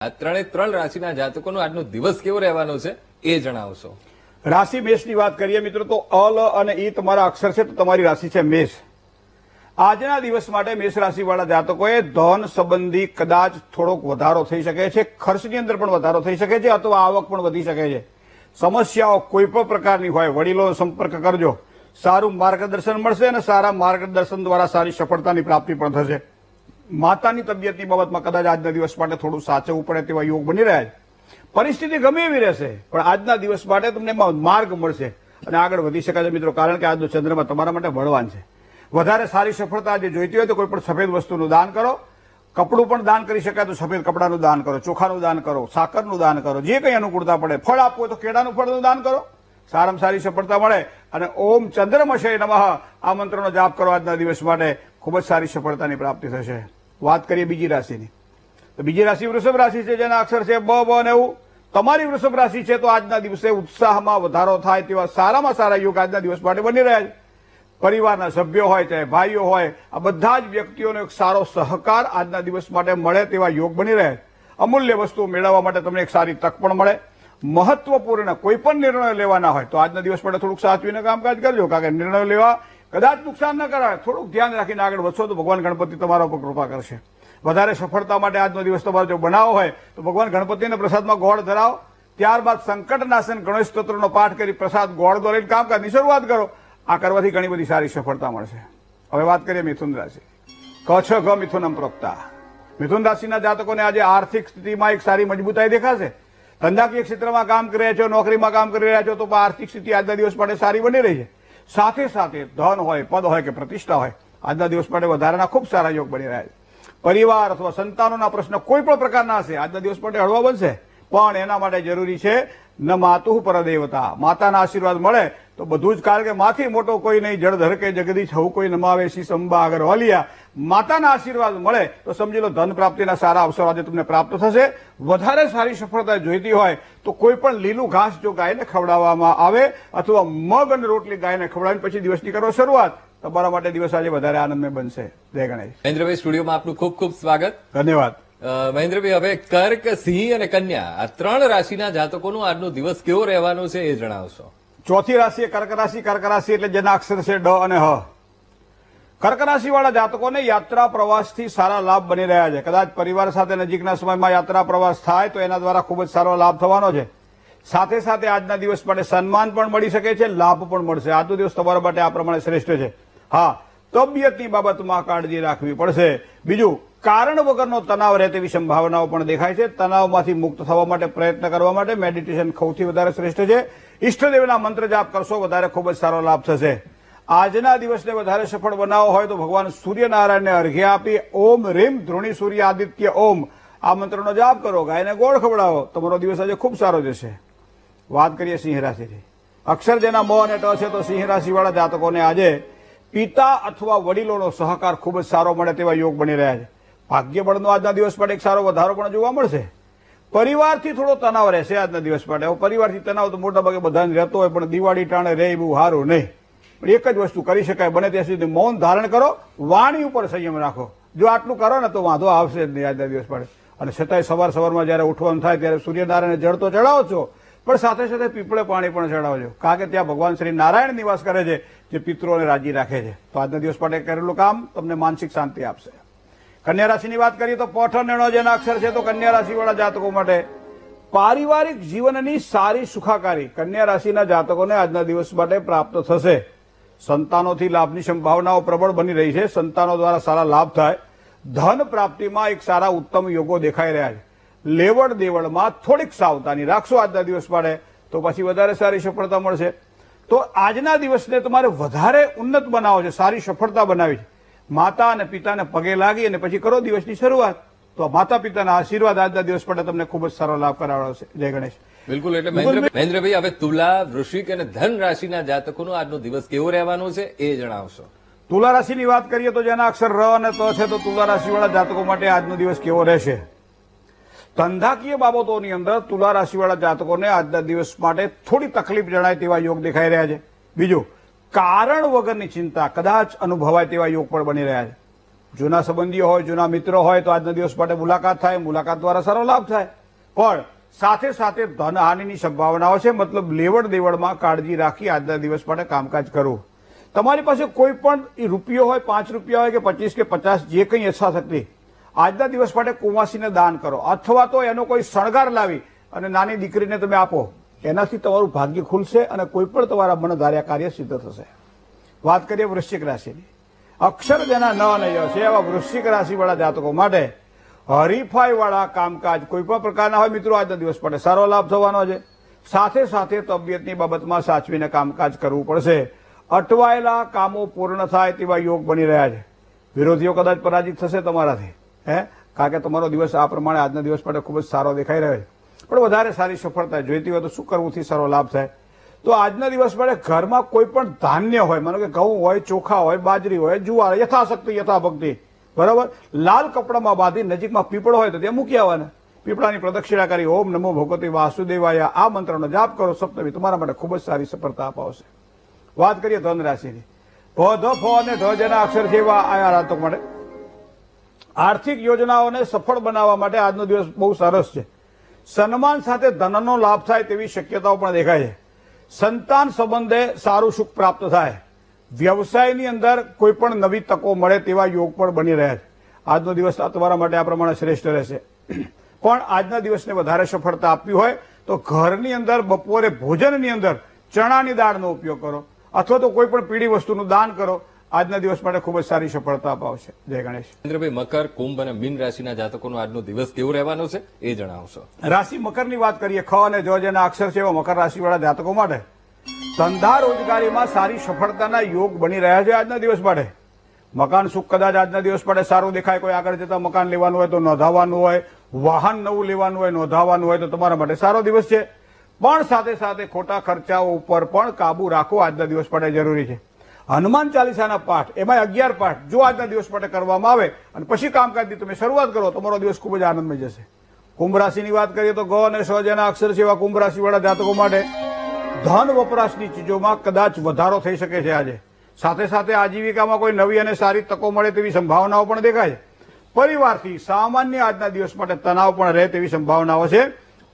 આ ત્રણ રાશિના જાતકોનો આજનો દિવસ કેવો રહેવાનો છે એ જણાવશો. રાશિ મેષની વાત કરીએ મિત્રો તો અલ અને ઈ તમારા અક્ષર છે તો તમારી રાશિ છે મેષ. આજના દિવસ માટે મેષ રાશિવાળા જાતકોએ ધન સંબંધી કદાચ થોડોક વધારો થઈ શકે છે, ખર્ચની અંદર પણ વધારો થઈ શકે છે અથવા આવક પણ વધી શકે છે. સમસ્યાઓ કોઈ પણ પ્રકારની હોય વડીલોનો સંપર્ક કરજો, સારું માર્ગદર્શન મળશે અને સારા માર્ગદર્શન દ્વારા સારી સફળતાની પ્રાપ્તિ પણ થશે. માતાની તબિયતની બાબતમાં કદાચ આજના દિવસ માટે થોડું સાચવવું પડે તેવા યોગ બની રહ્યા છે. પરિસ્થિતિ ગમે એવી રહેશે પણ આજના દિવસ માટે તમને માર્ગ મળશે અને આગળ વધી શકાય છે મિત્રો, કારણ કે આજનો ચંદ્રમાં તમારા માટે બળવાન છે. વધારે સારી સફળતા જે જોઈતી હોય તો કોઈ પણ સફેદ વસ્તુનું દાન કરો, કપડું પણ દાન કરી શકાય તો સફેદ કપડાનું દાન કરો, ચોખાનું દાન કરો, સાકરનું દાન કરો, જે કંઈ અનુકૂળતા પડે. ફળ આપવું હોય તો કેળાનું ફળનું દાન કરો, સારામાં સારી સફળતા મળે. અને ઓમ ચંદ્રમશે નમઃ આ મંત્રનો જાપ કરો આજના દિવસ માટે, ખૂબ જ સારી સફળતાની પ્રાપ્તિ થશે. વાત કરીએ બીજી રાશિની તો બીજી રાશિ વૃષભ રાશિ છે, જેના અક્ષર છે બ બ અને એવું. તમારી વૃષભ રાશિ છે તો આજના દિવસે ઉત્સાહમાં વધારો થાય તેવા સારામાં સારા યોગ આજના દિવસ માટે બની રહ્યા છે. પરિવારના સભ્યો હોય ચાહે ભાઈઓ હોય, આ બધા જ વ્યક્તિઓનો એક સારો સહકાર આજના દિવસ માટે મળે તેવા યોગ બની રહ્યા છે. અમૂલ્ય વસ્તુઓ મેળવવા માટે તમને એક સારી તક પણ મળે. મહત્વપૂર્ણ કોઈ પણ નિર્ણય લેવાના હોય તો આજના દિવસ માટે થોડુંક સાચવીને કામકાજ કરજો, કારણ કે નિર્ણય લેવા કદાચ નુકસાન ન કરાય. થોડુંક ધ્યાન રાખીને આગળ વધશો તો ભગવાન ગણપતિ તમારા ઉપર કૃપા કરશે. વધારે સફળતા માટે આજનો દિવસ તમારે જો બનાવો હોય તો ભગવાન ગણપતિના પ્રસાદમાં ગોળ ધરાવો, ત્યારબાદ સંકટનાશન ગણેશ સ્તોત્રનો પાઠ કરી પ્રસાદ ગોળ દોરીને કામકાજની શરૂઆત કરો. આ કરવાથી ઘણી બધી સારી સફળતા મળશે. હવે વાત કરીએ મિથુન રાશિ. ક છ ગ મિથુનમ પ્રોક્તા. મિથુન રાશિના જાતકોને આજે આર્થિક સ્થિતિમાં એક સારી મજબૂતાઈ દેખાશે. ધંધાકીય ક્ષેત્રમાં કામ કરી રહ્યા છો, નોકરીમાં કામ કરી રહ્યા છો તો આર્થિક સ્થિતિ આજના દિવસ માટે સારી બની રહી છે. સાથે સાથે ધન હોય, પદ હોય કે પ્રતિષ્ઠા હોય, આજના દિવસ માટે વધારાના ખૂબ સારા યોગ બની રહ્યા છે. પરિવાર અથવા સંતાનોના પ્રશ્ન કોઈ પણ પ્રકારના હશે આજના દિવસ માટે હળવા બનશે, પણ એના માટે જરૂરી છે ન માતુઃ પરદેવતા, માતાના આશીર્વાદ મળે તો બધું જ. કારણ કે માથી મોટો કોઈ નહીં, જળ ધર કે જગદીશ હવું કોઈ નમાવે, શ્રી સંબા આગળ વાલિયા. માતાના આશીર્વાદ મળે તો સમજી લો ધન પ્રાપ્તિના સારા અવસરો આજે તમને પ્રાપ્ત થશે. વધારે સારી સફળતા જોઈતી હોય તો કોઈ પણ લીલું ઘાસ જો ગાયને ખવડાવવામાં આવે અથવા મગ અને રોટલી ગાયને ખવડાવીને પછી દિવસની કરો શરૂઆત, તમારા માટે દિવસ આજે વધારે આનંદમય બનશે. જય ગણેશ. મહેન્દ્રભાઈ, સ્ટુડિયોમાં આપનું ખૂબ ખૂબ સ્વાગત. ધન્યવાદ. મહેન્દ્રભાઈ, હવે કર્ક, સિંહ અને કન્યા આ ત્રણ રાશિના જાતકોનો આજનો દિવસ કેવો રહેવાનો છે એ જણાવશો. ચોથી રાશિ કર્ક રાશિ. કર્ક રાશિ એટલે જેના અક્ષર છે ડ અને હ. કર્ક રાશિવાળા જાતકોને યાત્રા પ્રવાસથી સારા લાભ બની રહ્યા છે. કદાચ પરિવાર સાથે નજીકના સમયમાં યાત્રા પ્રવાસ થાય તો એના દ્વારા ખૂબ જ સારો લાભ થવાનો છે. સાથે સાથે આજના દિવસ માટે સન્માન પણ મળી શકે છે, લાભ પણ મળશે. આજનો દિવસ તમારા માટે આ પ્રમાણે શ્રેષ્ઠ છે. હા, તબિયતની બાબતમાં કાળજી રાખવી પડશે. બીજું, કારણ વગરનો તણાવ રહે તેવી સંભાવનાઓ પણ દેખાય છે. તણાવમાંથી મુક્ત થવા માટે પ્રયત્ન કરવા માટે મેડિટેશન સૌથી વધારે શ્રેષ્ઠ છે. ઈષ્ટદેવના મંત્ર જાપ કરશો વધારે ખૂબ જ સારો લાભ થશે. આજના દિવસને વધારે સફળ બનાવવો હોય તો ભગવાન સૂર્યનારાયણને અર્ઘ્ય આપી ઓમ રીમ ધૃણી સૂર્ય આદિત્ય ઓમ આ મંત્રનો જાપ કરો, ગાયને ગોળ ખવડાવો, તમારો દિવસ આજે ખૂબ સારો જશે. વાત કરીએ સિંહ રાશિની. અક્ષર જેના મ અને ટ છે તો સિંહ રાશિવાળા જાતકોને આજે પિતા અથવા વડીલોનો સહકાર ખૂબ જ સારો મળે તેવા યોગ બની રહ્યા છે. ભાગ્યબળનો આજના દિવસ માટે એક સારો વધારો પણ જોવા મળશે. પરિવારથી થોડો તણાવ રહેશે આજના દિવસ માટે. હવે પરિવારથી તણાવ તો મોટા ભાગે બધાને રહેતો હોય, પણ દિવાળી ટાણે રહે એવું સારું નહીં. પણ એક જ વસ્તુ કરી શકાય, બને ત્યાં સુધી મૌન ધારણ કરો, વાણી ઉપર સંયમ રાખો. જો આટલું કરો ને તો વાંધો આવશે જ નહીં આજના દિવસ માટે. અને છતાંય સવારમાં જયારે ઉઠવાનું થાય ત્યારે સૂર્યનારાયણ જળ તો ચડાવો છો, પણ સાથે સાથે પીપળે પાણી પણ ચડાવજો, કારણ કે ત્યાં ભગવાન શ્રી નારાયણ નિવાસ કરે છે, જે પિતૃઓને રાજી રાખે છે. તો આજના દિવસ માટે કરેલું કામ તમને માનસિક શાંતિ આપશે. કન્યા રાશિની વાત કરીએ તો પઠ જેના અક્ષર છે તો કન્યા રાશિવાળા જાતકો માટે પારિવારિક જીવનની સારી સુખાકારી કન્યા રાશિના જાતકોને આજના દિવસ માટે પ્રાપ્ત થશે. સંતાનોથી લાભની સંભાવનાઓ પ્રબળ બની રહી છે. સંતાનો દ્વારા સારા લાભ થાય. ધન પ્રાપ્તિમાં એક સારા ઉત્તમ યોગો દેખાઈ રહ્યા છે. લેવડ દેવડમાં થોડીક સાવધાની રાખશો આજના દિવસ માટે તો પછી વધારે સારી સફળતા મળશે. તો આજના દિવસને તમારે વધારે ઉન્નત બનાવો છે, સારી સફળતા બનાવી છે. માતા અને પિતાને પગે લાગી અને પછી કરો દિવસની શરૂઆત, તો માતા પિતાના આશીર્વાદ આજના દિવસ માટે તમને ખૂબ જ સારો લાભ કરાવશે. જય ગણેશ. બિલકુલ. એટલે મહેન્દ્રભાઈ, હવે તુલા, વૃશ્ચિક અને ધન રાશિના જાતકોનો આજનો દિવસ કેવો રહેવાનો છે એ જણાવશો. તુલા રાશિની વાત કરીએ તો જેના અક્ષર ર અને ત છે તો તુલા રાશિવાળા જાતકો માટે આજનો દિવસ કેવો રહેશે. ધંધાકીય બાબતોની અંદર તુલા રાશિવાળા જાતકોને આજના દિવસ માટે થોડી તકલીફ જણાય તેવા યોગ દેખાઈ રહ્યા છે. બીજું, કારણ વગરની ચિંતા કદાચ અનુભવાય તેવા યોગ પણ બની રહ્યા છે. જૂના સંબંધીઓ હોય, જૂના મિત્રો હોય તો આજના દિવસ માટે મુલાકાત થાય, મુલાકાત દ્વારા સારો લાભ થાય. પણ સાથે સાથે ધનહાનિની સંભાવનાઓ છે, મતલબ લેવડ દેવડમાં કાળજી રાખી આજના દિવસ માટે કામકાજ કરવું. તમારી પાસે કોઈ પણ રૂપિયો હોય, 5 રૂપિયા હોય કે 25 કે 50, જે કંઈ યથાશક્તિ આજના દિવસ માટે કુંવાસીને દાન કરો, અથવા તો એનો કોઈ શણગાર લાવી અને નાની દીકરીને તમે આપો. એનાથી તમારું ભાગ્ય ખુલશે અને કોઈ પણ તમારા મનધાર્યા કાર્ય સિદ્ધ થશે. વાત કરીએ વૃશ્ચિક રાશિની. અક્ષર જેના ન અને ય છે એવા વૃશ્ચિક રાશિવાળા જાતકો માટે હરીફાઈ વાળા કામકાજ કોઈ પણ પ્રકારના હોય મિત્રો, આજના દિવસ માટે સારો લાભ થવાનો છે. સાથે સાથે તબિયતની બાબતમાં સાચવીને કામકાજ કરવું પડશે. અટવાયેલા કામો પૂર્ણ થાય તેવા યોગ બની રહ્યા છે. વિરોધીઓ કદાચ પરાજિત થશે તમારાથી, કારણ કે તમારો દિવસ આ પ્રમાણે આજના દિવસ માટે ખૂબ જ સારો દેખાઈ રહ્યો છે. પણ વધારે સારી સફળતા જોઈતી હોય તો શું કરવુંથી સારો લાભ થાય? તો આજના દિવસ માટે ઘરમાં કોઈ પણ ધાન્ય હોય, માનો કે ઘઉં હોય, ચોખા હોય, બાજરી હોય, જુવાર, યથાશક્તિ યથાભક્તિ, બરાબર, લાલ કપડામાં બાંધી નજીકમાં પીપળો હોય તો ત્યાં મૂકી આવવાના. પીપળાની પ્રદક્ષિણા કરી ઓમ નમો ભગવતી વાસુદેવાય આ મંત્રનો જાપ કરો. સપ્તમી તમારા માટે ખૂબ જ સારી સફળતા અપાવશે. વાત કરીએ ધન રાશિની. ભ, ધ, ફ અને ધ જેના અક્ષર છે એવા આ જાતકો માટે આર્થિક યોજનાઓને સફળ બનાવવા માટે આજનો દિવસ બહુ સરસ છે. સન્માન સાથે ધનનો લાભ થાય તેવી શક્યતાઓ પણ દેખાય છે. સંતાન સંબંધે સારું સુખ પ્રાપ્ત થાય. વ્યવસાયની અંદર કોઈ પણ નવી તકો મળે તેવા યોગ પણ બની રહ્યા છે. આજનો દિવસ તમારા માટે આ પ્રમાણે શ્રેષ્ઠ રહેશે. પણ આજના દિવસને વધારે સફળતા આપવી હોય તો ઘરની અંદર બપોરે ભોજનની અંદર ચણાની દાળનો ઉપયોગ કરો, અથવા તો કોઈ પણ પીળી વસ્તુનું દાન કરો. આજના દિવસ માટે ખૂબ જ સારી સફળતા અપાવશે. જય ગણેશ. મહેન્દ્રભાઈ, મકર, કુંભ અને મીન રાશિના જાતકોનો આજનો દિવસ કેવો રહેવાનો છે એ જણાવશો. રાશિ મકરની વાત કરીએ. ખ અને જ જેના અક્ષર છે એવા મકર રાશિવાળા જાતકો માટે ધંધા રોજગારીમાં સારી સફળતાના યોગ બની રહ્યા છે આજના દિવસ માટે. મકાન સુખ કદાચ આજના દિવસ માટે સારું દેખાય. કોઈ આગળ જતા મકાન લેવાનું હોય તો નોંધાવાનું હોય, વાહન નવું લેવાનું હોય, નોંધાવાનું હોય તો તમારા માટે સારો દિવસ છે. પણ સાથે સાથે ખોટા ખર્ચાઓ ઉપર પણ કાબુ રાખવો આજના દિવસ માટે જરૂરી છે. હનુમાન ચાલીસાના પાઠ, એમાં 11 પાઠ જો આજના દિવસ માટે કરવામાં આવે અને પછી કામકાજની તમે શરૂઆત કરો, તમારો દિવસ ખૂબ જ આનંદમય જશે. કુંભ રાશિની વાત કરીએ તો ગ અને સ જેના અક્ષર છે એવા કુંભ રાશિવાળા જાતકો માટે ધન વપરાશની ચીજોમાં કદાચ વધારો થઈ શકે છે આજે. સાથે સાથે આજીવિકામાં કોઈ નવી અને સારી તકો મળે તેવી સંભાવનાઓ પણ દેખાય છે. પરિવારથી સામાન્ય આજના દિવસ માટે તણાવ પણ રહે તેવી સંભાવનાઓ છે.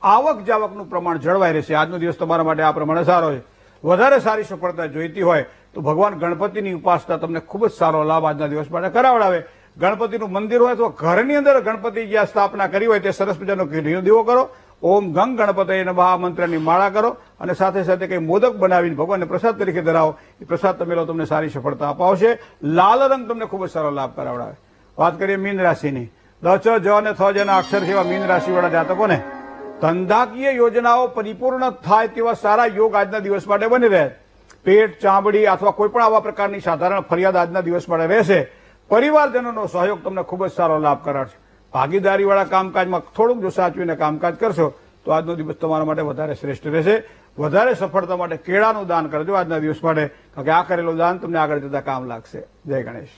આવક જાવકનું પ્રમાણ જળવાઈ રહેશે. આજનો દિવસ તમારા માટે આ પ્રમાણે સારો છે. વધારે સારી સફળતા જોઈતી હોય તો ભગવાન ગણપતિની ઉપાસના તમને ખૂબ જ સારો લાભ આજના દિવસ માટે કરાવડાવે. ગણપતિનું મંદિર હોય તો ઘરની અંદર ગણપતિ જ્યાં સ્થાપના કરી હોય તે સરસ મજાનો ઘીનો દીવો કરો. ઓમ ગંગ ગણપતયે નમઃ આ મંત્રની માળા કરો અને સાથે સાથે કંઈ મોદક બનાવીને ભગવાનને પ્રસાદ તરીકે ધરાવો. એ પ્રસાદ તમે લો, તમને સારી સફળતા અપાવશે. લાલ રંગ તમને ખૂબ જ સારો લાભ કરાવડાવે. વાત કરીએ મીન રાશિની. દ, ચ, જ અને થ જેના અક્ષર જેવા મીન રાશિવાળા જાતકોને ધંધાકીય યોજનાઓ પરિપૂર્ણ થાય તેવા સારા યોગ આજના દિવસ માટે બની રહે. પેટ, ચામડી અથવા કોઈ પણ આવા પ્રકારની સાધારણ ફરિયાદ આજના દિવસ માટે રહેશે. પરિવારજનોનો સહયોગ તમને ખૂબ જ સારો લાભ કરાવશે. ભાગીદારીવાળા કામકાજમાં થોડુંક જો સાચવીને કામકાજ કરશો તો આજનો દિવસ તમારા માટે વધારે શ્રેષ્ઠ રહેશે. વધારે સફળતા માટે કેળાનું દાન કરજો આજના દિવસ માટે, કારણ કે આ કરેલું દાન તમને આગળ જતા કામ લાગશે. જય ગણેશ.